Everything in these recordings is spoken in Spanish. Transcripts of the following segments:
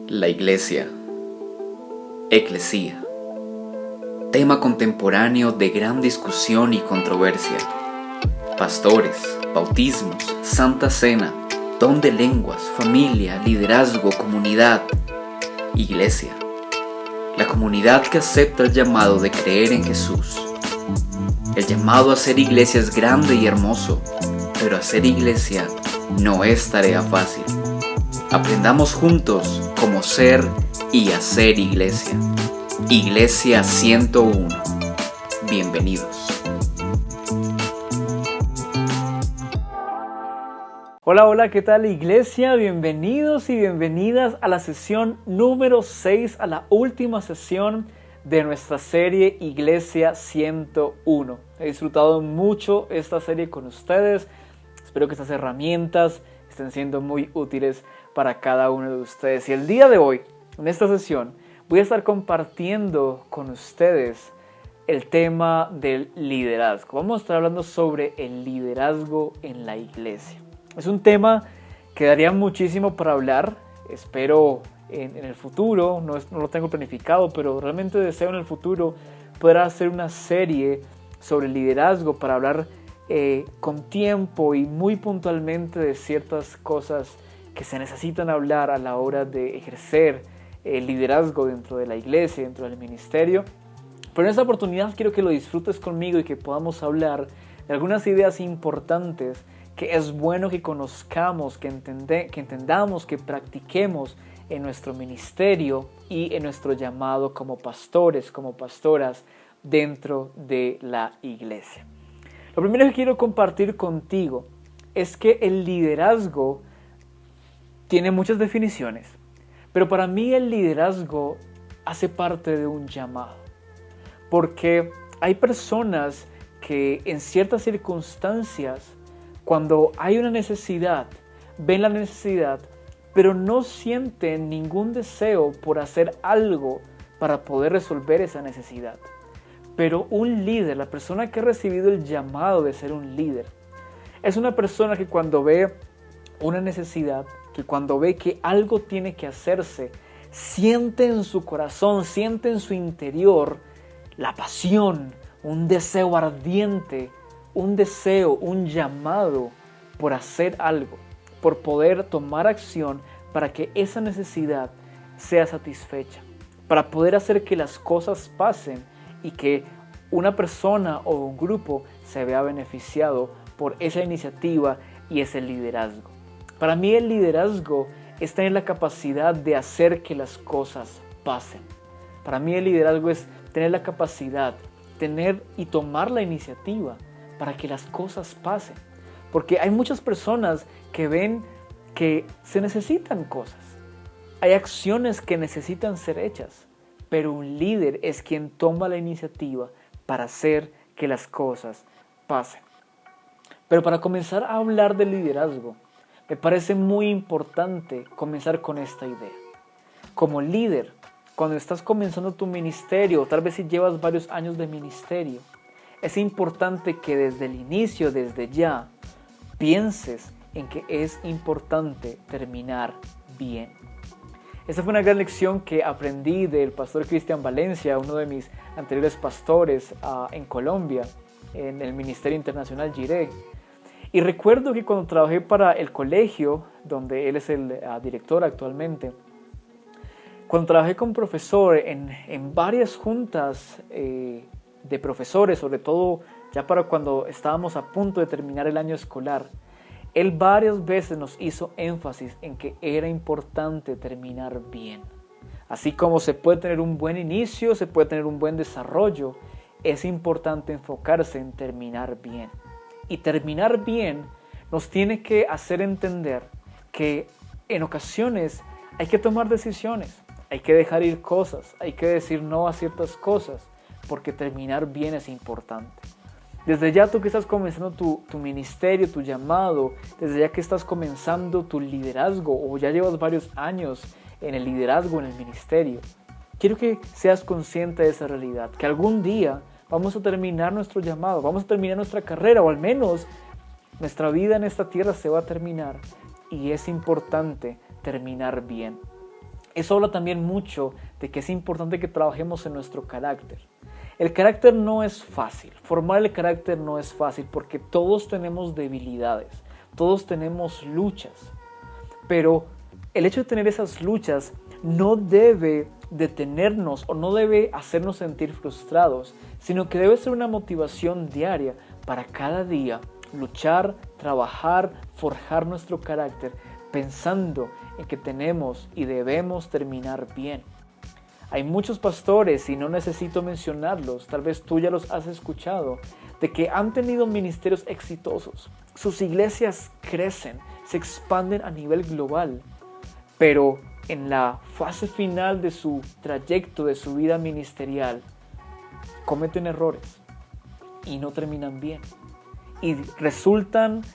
La iglesia, eclesía, tema contemporáneo de gran discusión y controversia. Pastores, bautismos, Santa Cena, don de lenguas, familia, liderazgo, comunidad. Iglesia, la comunidad que acepta el llamado de creer en Jesús. El llamado a ser iglesia es grande y hermoso, pero hacer iglesia no es tarea fácil. Aprendamos juntos cómo ser y hacer iglesia. Iglesia 101. Bienvenidos. Hola, ¿qué tal iglesia? Bienvenidos y bienvenidas a la sesión número 6, a la última sesión de nuestra serie Iglesia 101. He disfrutado mucho esta serie con ustedes. Espero que estas herramientas estén siendo muy útiles para cada uno de ustedes. Y el día de hoy, en esta sesión, voy a estar compartiendo con ustedes el tema del liderazgo. Vamos a estar hablando sobre el liderazgo en la iglesia. Es un tema que daría muchísimo para hablar. Espero en el futuro, no lo tengo planificado, pero realmente deseo en el futuro poder hacer una serie sobre el liderazgo para hablar con tiempo y muy puntualmente de ciertas cosas que se necesitan hablar a la hora de ejercer el liderazgo dentro de la iglesia, dentro del ministerio. Pero en esta oportunidad quiero que lo disfrutes conmigo y que podamos hablar de algunas ideas importantes que es bueno que conozcamos, que entendamos, que practiquemos en nuestro ministerio y en nuestro llamado como pastores, como pastoras dentro de la iglesia. Lo primero que quiero compartir contigo es que el liderazgo tiene muchas definiciones, pero para mí el liderazgo hace parte de un llamado, porque hay personas que en ciertas circunstancias, cuando hay una necesidad, ven la necesidad, pero no sienten ningún deseo por hacer algo para poder resolver esa necesidad. Pero un líder, la persona que ha recibido el llamado de ser un líder, es una persona que cuando ve una necesidad, que cuando ve que algo tiene que hacerse, siente en su corazón, siente en su interior la pasión, un deseo ardiente, un deseo, un llamado por hacer algo, por poder tomar acción para que esa necesidad sea satisfecha, para poder hacer que las cosas pasen y que una persona o un grupo se vea beneficiado por esa iniciativa y ese liderazgo. Para mí el liderazgo es tener la capacidad de hacer que las cosas pasen. Para mí el liderazgo es tener la capacidad, tener y tomar la iniciativa para que las cosas pasen. Porque hay muchas personas que ven que se necesitan cosas. Hay acciones que necesitan ser hechas, pero un líder es quien toma la iniciativa para hacer que las cosas pasen. Pero para comenzar a hablar de liderazgo, me parece muy importante comenzar con esta idea. Como líder, cuando estás comenzando tu ministerio, o tal vez si llevas varios años de ministerio, es importante que desde el inicio, desde ya, pienses en que es importante terminar bien. Esa fue una gran lección que aprendí del pastor Cristian Valencia, uno de mis anteriores pastores en Colombia, en el Ministerio Internacional Jiré. Y recuerdo que cuando trabajé para el colegio, donde él es el director actualmente, cuando trabajé con profesor en varias juntas de profesores, sobre todo ya para cuando estábamos a punto de terminar el año escolar, él varias veces nos hizo énfasis en que era importante terminar bien. Así como se puede tener un buen inicio, se puede tener un buen desarrollo, es importante enfocarse en terminar bien. Y terminar bien nos tiene que hacer entender que en ocasiones hay que tomar decisiones, hay que dejar ir cosas, hay que decir no a ciertas cosas, porque terminar bien es importante. Desde ya tú que estás comenzando tu ministerio, tu llamado, desde ya que estás comenzando tu liderazgo o ya llevas varios años en el liderazgo, en el ministerio, quiero que seas consciente de esa realidad, que algún día vamos a terminar nuestro llamado, vamos a terminar nuestra carrera o al menos nuestra vida en esta tierra se va a terminar y es importante terminar bien. Eso habla también mucho de que es importante que trabajemos en nuestro carácter. El carácter no es fácil, formar el carácter no es fácil porque todos tenemos debilidades, todos tenemos luchas, pero el hecho de tener esas luchas no debe detenernos o no debe hacernos sentir frustrados, sino que debe ser una motivación diaria para cada día luchar, trabajar, forjar nuestro carácter, pensando en que tenemos y debemos terminar bien. Hay muchos pastores, y no necesito mencionarlos, tal vez tú ya los has escuchado, de que han tenido ministerios exitosos. Sus iglesias crecen, se expanden a nivel global, pero en la fase final de su trayecto, de su vida ministerial, cometen errores y no terminan bien. Y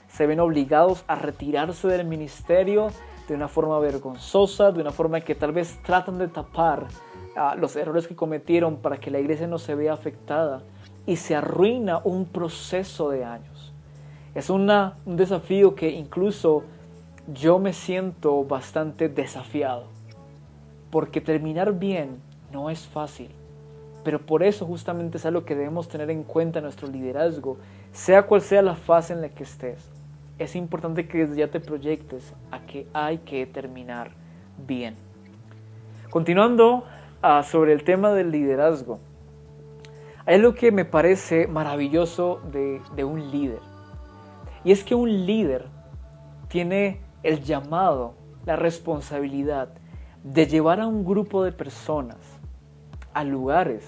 se ven obligados a retirarse del ministerio de una forma vergonzosa, de una forma que tal vez tratan de tapar los errores que cometieron para que la iglesia no se vea afectada, y se arruina un proceso de años. Es un desafío que incluso yo me siento bastante desafiado, porque terminar bien no es fácil, pero por eso justamente es algo que debemos tener en cuenta en nuestro liderazgo, sea cual sea la fase en la que estés. Es importante que desde ya te proyectes a que hay que terminar bien. Continuando sobre el tema del liderazgo, hay algo que me parece maravilloso de un líder, y es que un líder tiene el llamado, la responsabilidad de llevar a un grupo de personas a lugares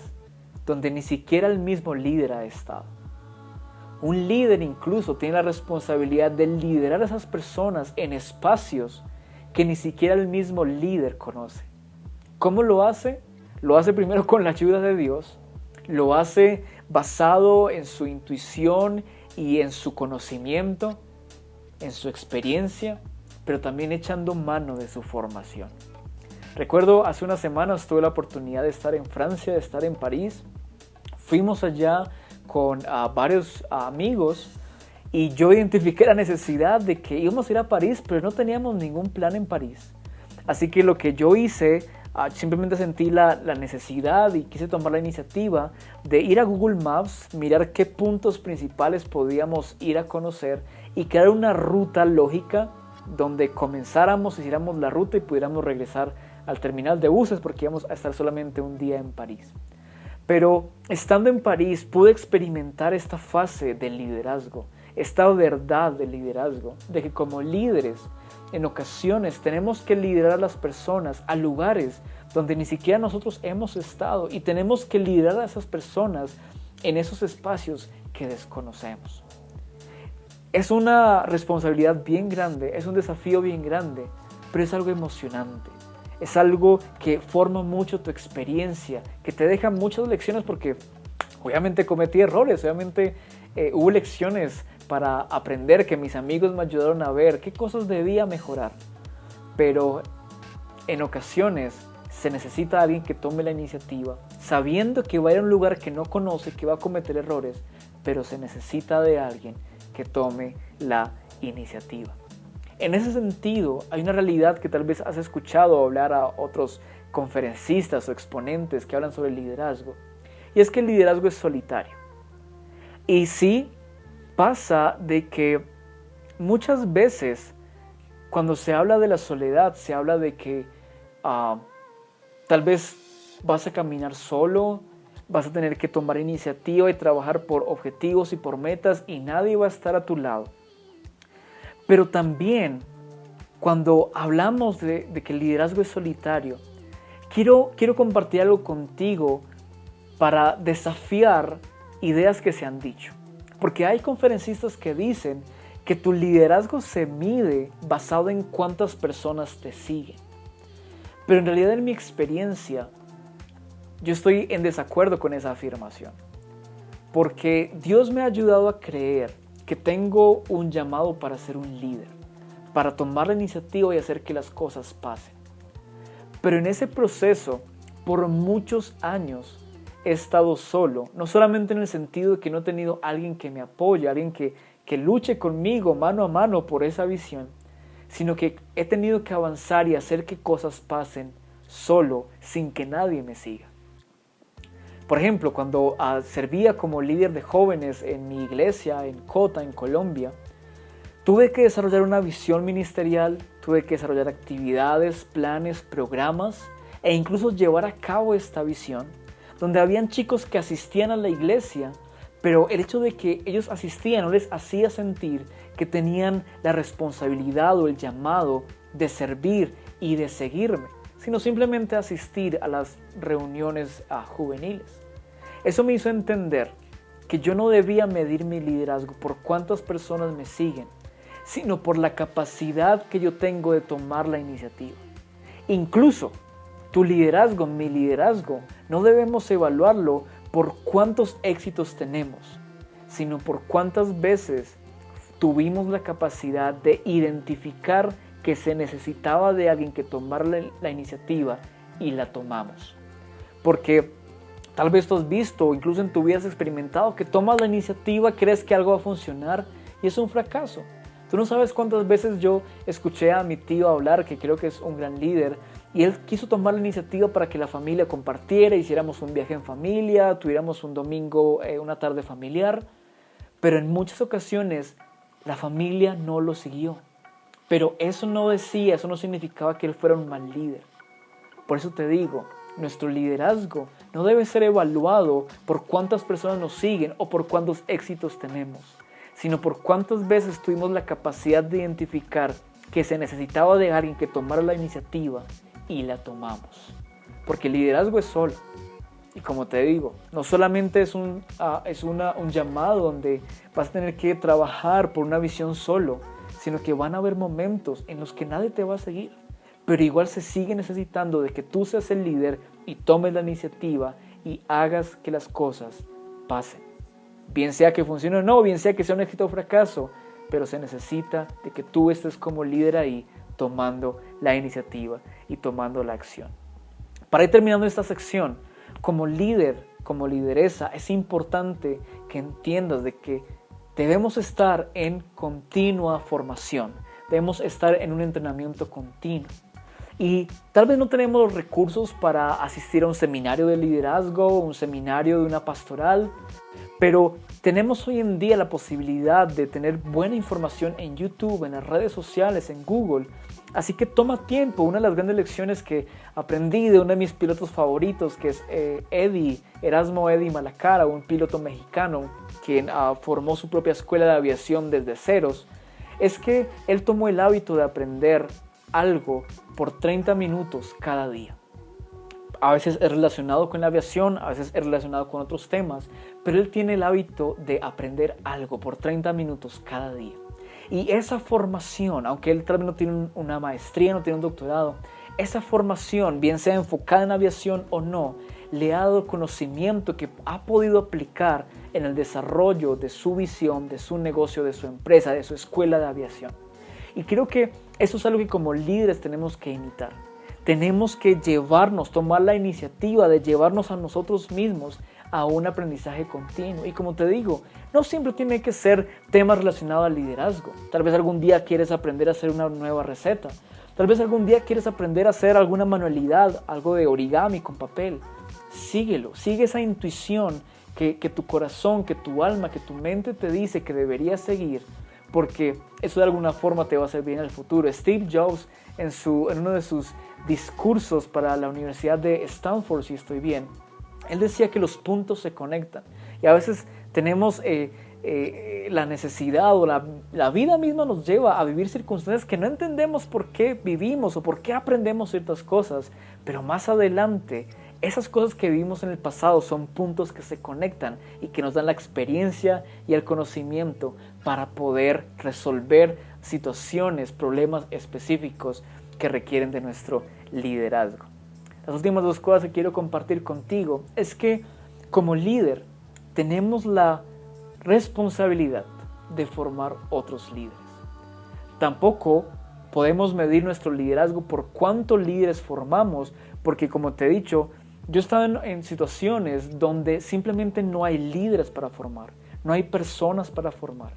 donde ni siquiera el mismo líder ha estado. Un líder incluso tiene la responsabilidad de liderar a esas personas en espacios que ni siquiera el mismo líder conoce. ¿Cómo lo hace? Lo hace primero con la ayuda de Dios, lo hace basado en su intuición y en su conocimiento, en su experiencia, pero también echando mano de su formación. Recuerdo hace unas semanas tuve la oportunidad de estar en Francia, de estar en París. Fuimos allá con varios amigos y yo identifiqué la necesidad de que íbamos a ir a París, pero no teníamos ningún plan en París. Así que lo que yo hice, simplemente sentí la necesidad y quise tomar la iniciativa de ir a Google Maps, mirar qué puntos principales podíamos ir a conocer y crear una ruta lógica donde comenzáramos, hiciéramos la ruta y pudiéramos regresar al terminal de buses porque íbamos a estar solamente un día en París. Pero estando en París pude experimentar esta fase del liderazgo, esta verdad del liderazgo, de que como líderes en ocasiones tenemos que liderar a las personas a lugares donde ni siquiera nosotros hemos estado, y tenemos que liderar a esas personas en esos espacios que desconocemos. Es una responsabilidad bien grande, es un desafío bien grande, pero es algo emocionante. Es algo que forma mucho tu experiencia, que te deja muchas lecciones, porque obviamente cometí errores, obviamente hubo lecciones para aprender que mis amigos me ayudaron a ver qué cosas debía mejorar. Pero en ocasiones se necesita alguien que tome la iniciativa, sabiendo que va a ir a un lugar que no conoce, que va a cometer errores, pero se necesita de alguien que tome la iniciativa. En ese sentido, hay una realidad que tal vez has escuchado hablar a otros conferencistas o exponentes que hablan sobre el liderazgo, y es que el liderazgo es solitario. Y sí, pasa de que muchas veces cuando se habla de la soledad, se habla de que tal vez vas a caminar solo, vas a tener que tomar iniciativa y trabajar por objetivos y por metas y nadie va a estar a tu lado. Pero también cuando hablamos de que el liderazgo es solitario, quiero compartir algo contigo para desafiar ideas que se han dicho. Porque hay conferencistas que dicen que tu liderazgo se mide basado en cuántas personas te siguen. Pero en realidad, en mi experiencia, yo estoy en desacuerdo con esa afirmación. Porque Dios me ha ayudado a creer que tengo un llamado para ser un líder, para tomar la iniciativa y hacer que las cosas pasen. Pero en ese proceso, por muchos años, he estado solo, no solamente en el sentido de que no he tenido alguien que me apoye, alguien que luche conmigo mano a mano por esa visión, sino que he tenido que avanzar y hacer que cosas pasen solo, sin que nadie me siga. Por ejemplo, cuando servía como líder de jóvenes en mi iglesia, en Cota, en Colombia, tuve que desarrollar una visión ministerial, tuve que desarrollar actividades, planes, programas e incluso llevar a cabo esta visión, donde habían chicos que asistían a la iglesia, pero el hecho de que ellos asistían no les hacía sentir que tenían la responsabilidad o el llamado de servir y de seguirme, sino simplemente asistir a las reuniones juveniles. Eso me hizo entender que yo no debía medir mi liderazgo por cuántas personas me siguen, sino por la capacidad que yo tengo de tomar la iniciativa. Incluso tu liderazgo, mi liderazgo, no debemos evaluarlo por cuántos éxitos tenemos, sino por cuántas veces tuvimos la capacidad de identificar que se necesitaba de alguien que tomara la iniciativa y la tomamos. Porque tal vez tú has visto o incluso en tu vida has experimentado que tomas la iniciativa, crees que algo va a funcionar y es un fracaso. Tú no sabes cuántas veces yo escuché a mi tío hablar, que creo que es un gran líder, y él quiso tomar la iniciativa para que la familia compartiera, hiciéramos un viaje en familia, tuviéramos un domingo, una tarde familiar, pero en muchas ocasiones la familia no lo siguió. Pero eso no significaba que él fuera un mal líder. Por eso te digo, nuestro liderazgo no debe ser evaluado por cuántas personas nos siguen o por cuántos éxitos tenemos, sino por cuántas veces tuvimos la capacidad de identificar que se necesitaba de alguien que tomara la iniciativa y la tomamos. Porque el liderazgo es solo. Y como te digo, no solamente es un llamado donde vas a tener que trabajar por una visión solo, sino que van a haber momentos en los que nadie te va a seguir. Pero igual se sigue necesitando de que tú seas el líder y tomes la iniciativa y hagas que las cosas pasen. Bien sea que funcione o no, bien sea que sea un éxito o fracaso, pero se necesita de que tú estés como líder ahí tomando la iniciativa y tomando la acción. Para ir terminando esta sección, como líder, como lideresa, es importante que entiendas de que debemos estar en continua formación, debemos estar en un entrenamiento continuo. Y tal vez no tenemos los recursos para asistir a un seminario de liderazgo, un seminario de una pastoral, pero tenemos hoy en día la posibilidad de tener buena información en YouTube, en las redes sociales, en Google. Así que toma tiempo. Una de las grandes lecciones que aprendí de uno de mis pilotos favoritos, que es Erasmo Eddy Malacara, un piloto mexicano quien formó su propia escuela de aviación desde ceros, es que él tomó el hábito de aprender algo por 30 minutos cada día. A veces es relacionado con la aviación, a veces es relacionado con otros temas, pero él tiene el hábito de aprender algo por 30 minutos cada día. Y esa formación, aunque él tal vez no tiene una maestría, no tiene un doctorado, esa formación, bien sea enfocada en aviación o no, le ha dado conocimiento que ha podido aplicar en el desarrollo de su visión, de su negocio, de su empresa, de su escuela de aviación. Y creo que eso es algo que como líderes tenemos que imitar. Tenemos que tomar la iniciativa de llevarnos a nosotros mismos a un aprendizaje continuo. Y como te digo, no siempre tiene que ser temas relacionados al liderazgo. Tal vez algún día quieres aprender a hacer una nueva receta. Tal vez algún día quieres aprender a hacer alguna manualidad, algo de origami con papel. Síguelo, sigue esa intuición que tu corazón, que tu alma, que tu mente te dice que deberías seguir, porque eso de alguna forma te va a hacer bien en el futuro. Steve Jobs, en uno de sus discursos para la Universidad de Stanford, si estoy bien, él decía que los puntos se conectan. Y a veces tenemos la necesidad o la vida misma nos lleva a vivir circunstancias que no entendemos por qué vivimos o por qué aprendemos ciertas cosas, pero más adelante esas cosas que vivimos en el pasado son puntos que se conectan y que nos dan la experiencia y el conocimiento para poder resolver situaciones, problemas específicos que requieren de nuestro liderazgo. Las últimas dos cosas que quiero compartir contigo es que como líder tenemos la responsabilidad de formar otros líderes. Tampoco podemos medir nuestro liderazgo por cuántos líderes formamos, porque como te he dicho, yo he estado en situaciones donde simplemente no hay líderes para formar, no hay personas para formar.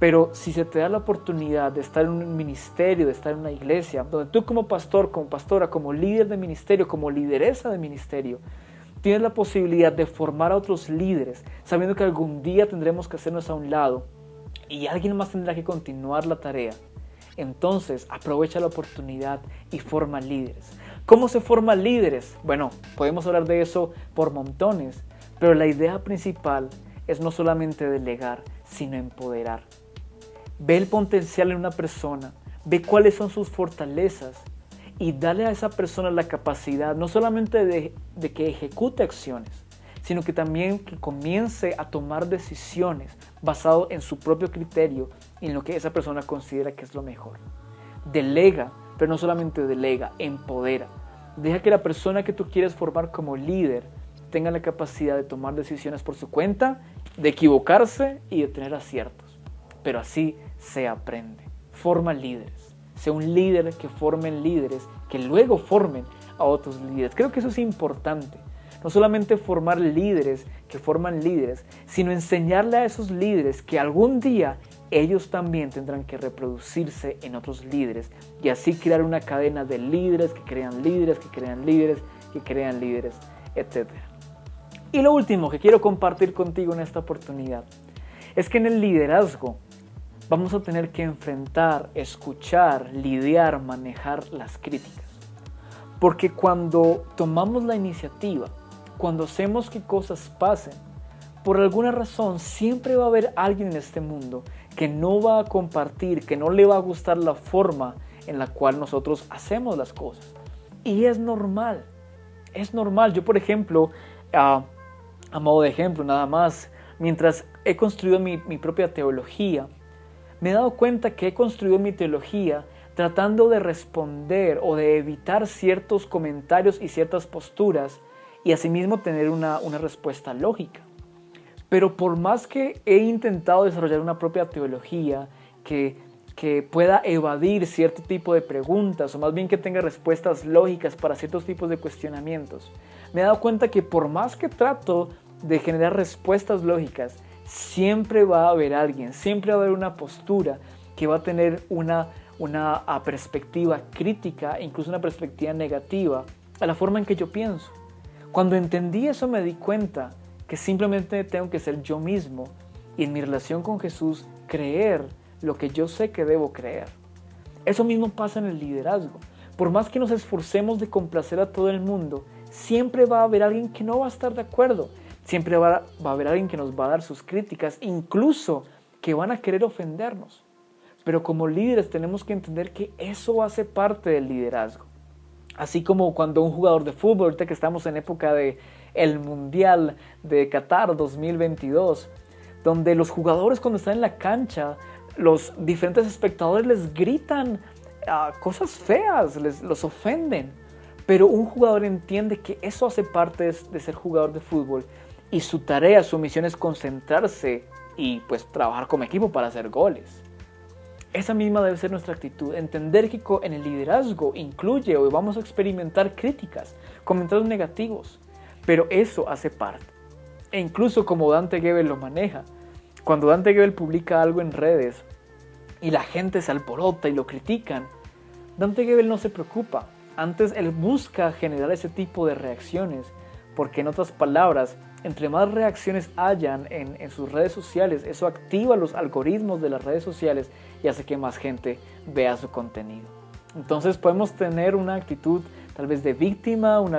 Pero si se te da la oportunidad de estar en un ministerio, de estar en una iglesia, donde tú como pastor, como pastora, como líder de ministerio, como lideresa de ministerio, tienes la posibilidad de formar a otros líderes, sabiendo que algún día tendremos que hacernos a un lado y alguien más tendrá que continuar la tarea, entonces aprovecha la oportunidad y forma líderes. ¿Cómo se forman líderes? Bueno, podemos hablar de eso por montones, pero la idea principal es no solamente delegar, sino empoderar. Ve el potencial en una persona, ve cuáles son sus fortalezas y dale a esa persona la capacidad no solamente de que ejecute acciones, sino que también que comience a tomar decisiones basado en su propio criterio y en lo que esa persona considera que es lo mejor. Delega, pero no solamente delega, empodera. Deja que la persona que tú quieres formar como líder tenga la capacidad de tomar decisiones por su cuenta, de equivocarse y de tener aciertos. Pero así se aprende. Forma líderes. Sea un líder que formen líderes, que luego formen a otros líderes. Creo que eso es importante. No solamente formar líderes que forman líderes, sino enseñarle a esos líderes que algún día ellos también tendrán que reproducirse en otros líderes y así crear una cadena de líderes que crean líderes, que crean líderes, que crean líderes, etc. Y lo último que quiero compartir contigo en esta oportunidad es que en el liderazgo vamos a tener que enfrentar, escuchar, lidiar, manejar las críticas. Porque cuando tomamos la iniciativa, cuando hacemos que cosas pasen, por alguna razón siempre va a haber alguien en este mundo que no va a compartir, que no le va a gustar la forma en la cual nosotros hacemos las cosas. Y es normal, es normal. Yo, por ejemplo, a modo de ejemplo nada más, mientras he construido mi propia teología, me he dado cuenta que he construido mi teología tratando de responder o de evitar ciertos comentarios y ciertas posturas y asimismo tener una respuesta lógica. Pero por más que he intentado desarrollar una propia teología que pueda evadir cierto tipo de preguntas o más bien que tenga respuestas lógicas para ciertos tipos de cuestionamientos, me he dado cuenta que por más que trato de generar respuestas lógicas, siempre va a haber alguien, siempre va a haber una postura que va a tener una perspectiva crítica, incluso una perspectiva negativa a la forma en que yo pienso. Cuando entendí eso me di cuenta que simplemente tengo que ser yo mismo y en mi relación con Jesús creer lo que yo sé que debo creer. Eso mismo pasa en el liderazgo. Por más que nos esforcemos de complacer a todo el mundo, siempre va a haber alguien que no va a estar de acuerdo. Siempre va a haber alguien que nos va a dar sus críticas, incluso que van a querer ofendernos. Pero como líderes tenemos que entender que eso hace parte del liderazgo. Así como cuando un jugador de fútbol, ahorita que estamos en época del Mundial de Qatar 2022, donde los jugadores cuando están en la cancha, los diferentes espectadores les gritan cosas feas, los ofenden. Pero un jugador entiende que eso hace parte de ser jugador de fútbol y su tarea, su misión es concentrarse y pues trabajar como equipo para hacer goles. Esa misma debe ser nuestra actitud, entender que en el liderazgo incluye o vamos a experimentar críticas, comentarios negativos, pero eso hace parte. E incluso como Dante Gebel lo maneja, cuando Dante Gebel publica algo en redes y la gente se alborota y lo critican, Dante Gebel no se preocupa, antes él busca generar ese tipo de reacciones, porque en otras palabras, entre más reacciones hayan en sus redes sociales, eso activa los algoritmos de las redes sociales y hace que más gente vea su contenido. Entonces podemos tener una actitud tal vez de víctima, una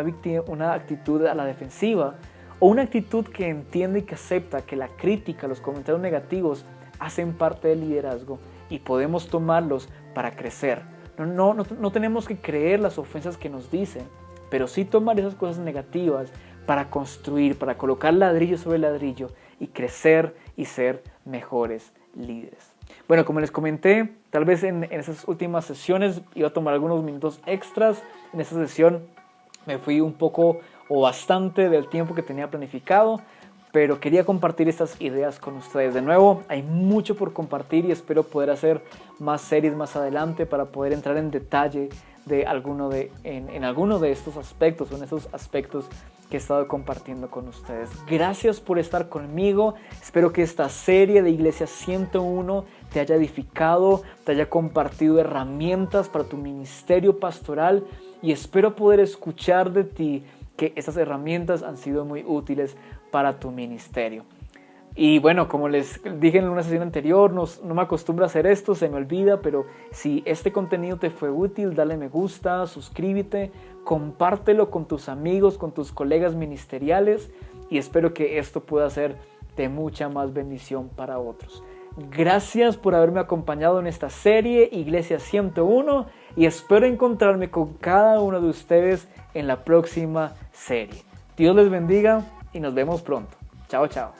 actitud a la defensiva o una actitud que entiende y que acepta que la crítica, los comentarios negativos hacen parte del liderazgo y podemos tomarlos para crecer. No tenemos que creer las ofensas que nos dicen, pero sí tomar esas cosas negativas para construir, para colocar ladrillo sobre ladrillo y crecer y ser mejores líderes. Bueno, como les comenté, tal vez en esas últimas sesiones iba a tomar algunos minutos extras. En esa sesión me fui un poco o bastante del tiempo que tenía planificado. pero quería compartir estas ideas con ustedes. De nuevo, hay mucho por compartir y espero poder hacer más series más adelante para poder entrar en detalle de en alguno de estos aspectos o en esos aspectos que he estado compartiendo con ustedes. Gracias por estar conmigo. Espero que esta serie de Iglesia 101 te haya edificado, te haya compartido herramientas para tu ministerio pastoral y espero poder escuchar de ti que esas herramientas han sido muy útiles para tu ministerio. Y bueno, como les dije en una sesión anterior, no me acostumbro a hacer esto, se me olvida, pero si este contenido te fue útil, dale me gusta, suscríbete, compártelo con tus amigos, con tus colegas ministeriales y espero que esto pueda ser de mucha más bendición para otros. Gracias por haberme acompañado en esta serie Iglesia 101 y espero encontrarme con cada uno de ustedes en la próxima serie. Dios les bendiga y nos vemos pronto. Chao, chao.